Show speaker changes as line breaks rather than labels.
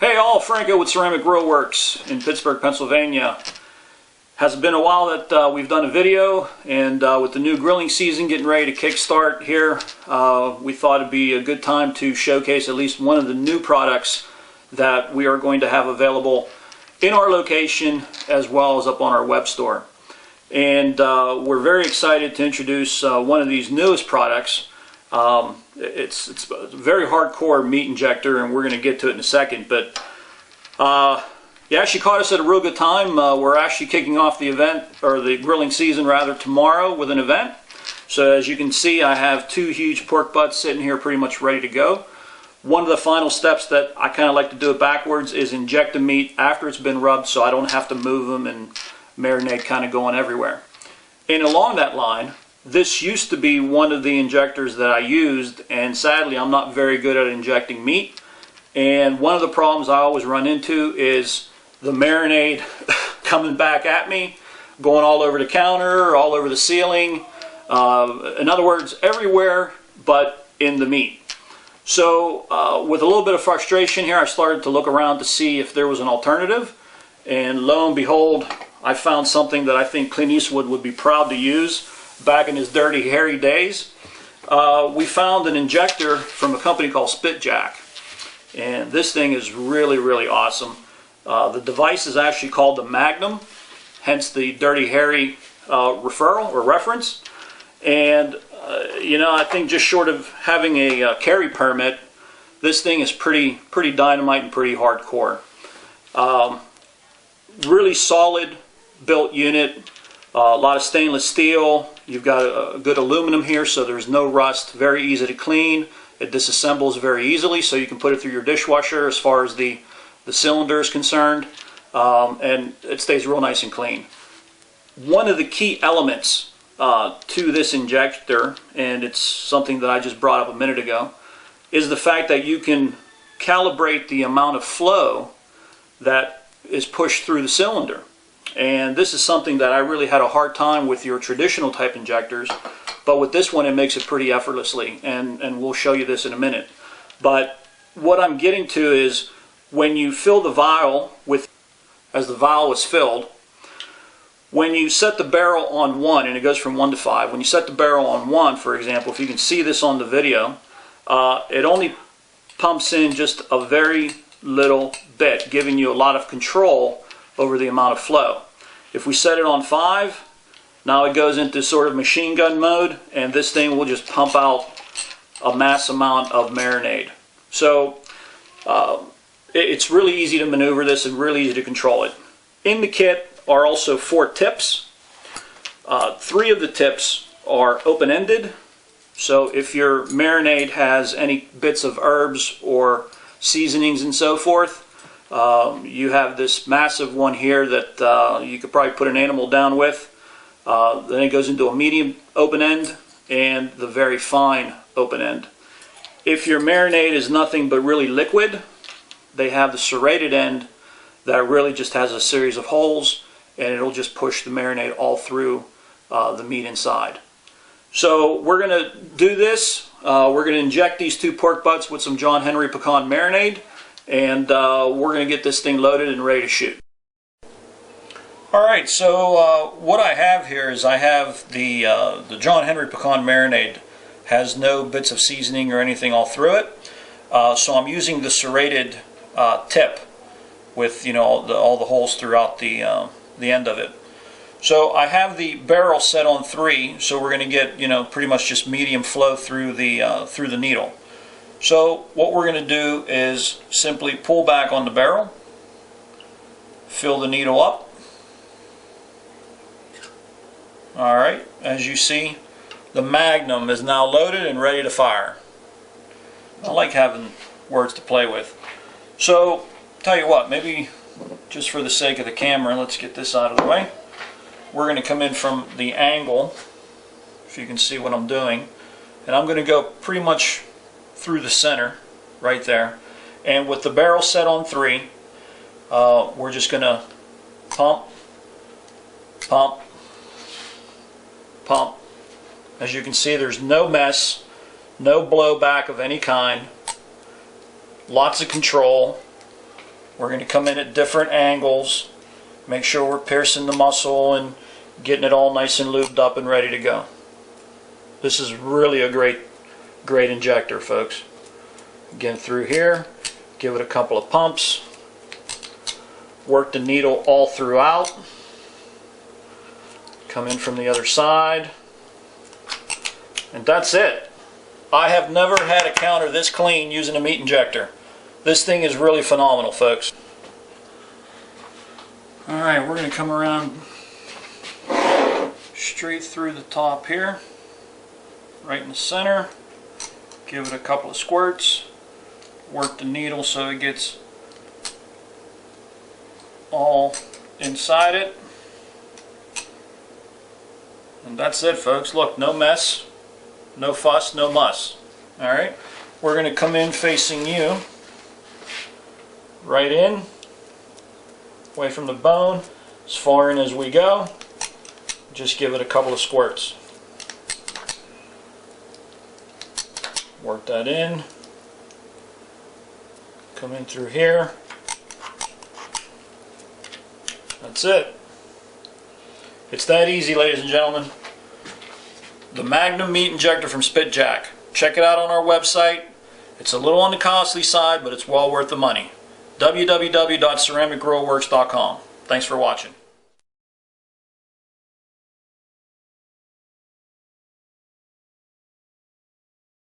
Hey all, Franco with Ceramic Grill Works in Pittsburgh, Pennsylvania. Has been a while that we've done a video, and with the new grilling season getting ready to kickstart here, we thought it'd be a good time to showcase at least one of the new products that we are going to have available in our location as well as up on our web store. And we're very excited to introduce one of these newest products. It's a very hardcore meat injector, and we're going to get to it in a second. But you actually caught us at a real good time. We're actually kicking off the event, or the grilling season rather, tomorrow with an event. So as you can see, I have two huge pork butts sitting here pretty much ready to go. One of the final steps that I kind of like to do it backwards is inject the meat after it's been rubbed, so I don't have to move them and marinade kind of going everywhere. And along that line, this used to be one of the injectors that I used, and sadly I'm not very good at injecting meat. And one of the problems I always run into is the marinade coming back at me, going all over the counter, all over the ceiling, in other words, everywhere but in the meat. So with a little bit of frustration here, I started to look around to see if there was an alternative, and lo and behold, I found something that I think Clint Eastwood would be proud to use back in his dirty, hairy days. We found an injector from a company called Spitjack, and this thing is really, really awesome. The device is actually called the Magnum, hence the dirty, hairy referral or reference. And you know, I think just short of having a carry permit, this thing is pretty dynamite and pretty hardcore. Really solid built unit, a lot of stainless steel. You've got a good aluminum here, so there's no rust. Very easy to clean. It disassembles very easily, so you can put it through your dishwasher as far as the cylinder is concerned, and it stays real nice and clean. One of the key elements to this injector, and it's something that I just brought up a minute ago, is the fact that you can calibrate the amount of flow that is pushed through the cylinder. And this is something that I really had a hard time with your traditional type injectors, but with this one it makes it pretty effortlessly, and we'll show you this in a minute. But what I'm getting to is when you fill the vial as the vial is filled, when you set the barrel on 1, and it goes from 1 to 5, when you set the barrel on 1, for example, if you can see this on the video, it only pumps in just a very little bit, giving you a lot of control over the amount of flow. If we set it on 5, now it goes into sort of machine gun mode, and this thing will just pump out a mass amount of marinade. So it's really easy to maneuver this and really easy to control it. In the kit are also 4 tips. 3 of the tips are open-ended, so if your marinade has any bits of herbs or seasonings and so forth, you have this massive one here that you could probably put an animal down with. Then it goes into a medium open end and the very fine open end. If your marinade is nothing but really liquid, they have the serrated end that really just has a series of holes, and it'll just push the marinade all through the meat inside. So we're going to do this. We're going to inject these 2 pork butts with some John Henry pecan marinade, and we're going to get this thing loaded and ready to shoot. Alright, so what I have here is I have the John Henry pecan marinade. Has no bits of seasoning or anything all through it. So I'm using the serrated tip with, you know, all the holes throughout the end of it. So I have the barrel set on 3, so we're going to get, you know, pretty much just medium flow through the needle. So what we're going to do is simply pull back on the barrel, fill the needle up. Alright, as you see, the Magnum is now loaded and ready to fire. I like having words to play with. So, tell you what, maybe just for the sake of the camera, let's get this out of the way. We're going to come in from the angle, if you can see what I'm doing, and I'm going to go pretty much through the center, right there. And with the barrel set on 3, we're just going to pump, pump, pump. As you can see, there's no mess, no blowback of any kind, lots of control, We're going to come in at different angles, make sure we're piercing the muscle and getting it all nice and lubed up and ready to go. This is really a great injector, folks. Again, through here, give it a couple of pumps, work the needle all throughout, come in from the other side, and that's it. I have never had a counter this clean using a meat injector. This thing is really phenomenal, folks. Alright, we're going to come around straight through the top here, right in the center, give it a couple of squirts, work the needle so it gets all inside it, and that's it, folks. Look, no mess, no fuss, no muss. Alright, we're going to come in facing you, right in, away from the bone, as far in as we go. Just give it a couple of squirts. Work that in. Come in through here. That's it. It's that easy, ladies and gentlemen. The Magnum Meat Injector from Spitjack. Check it out on our website. It's a little on the costly side, but it's well worth the money. www.ceramicgrowworks.com. Thanks for watching.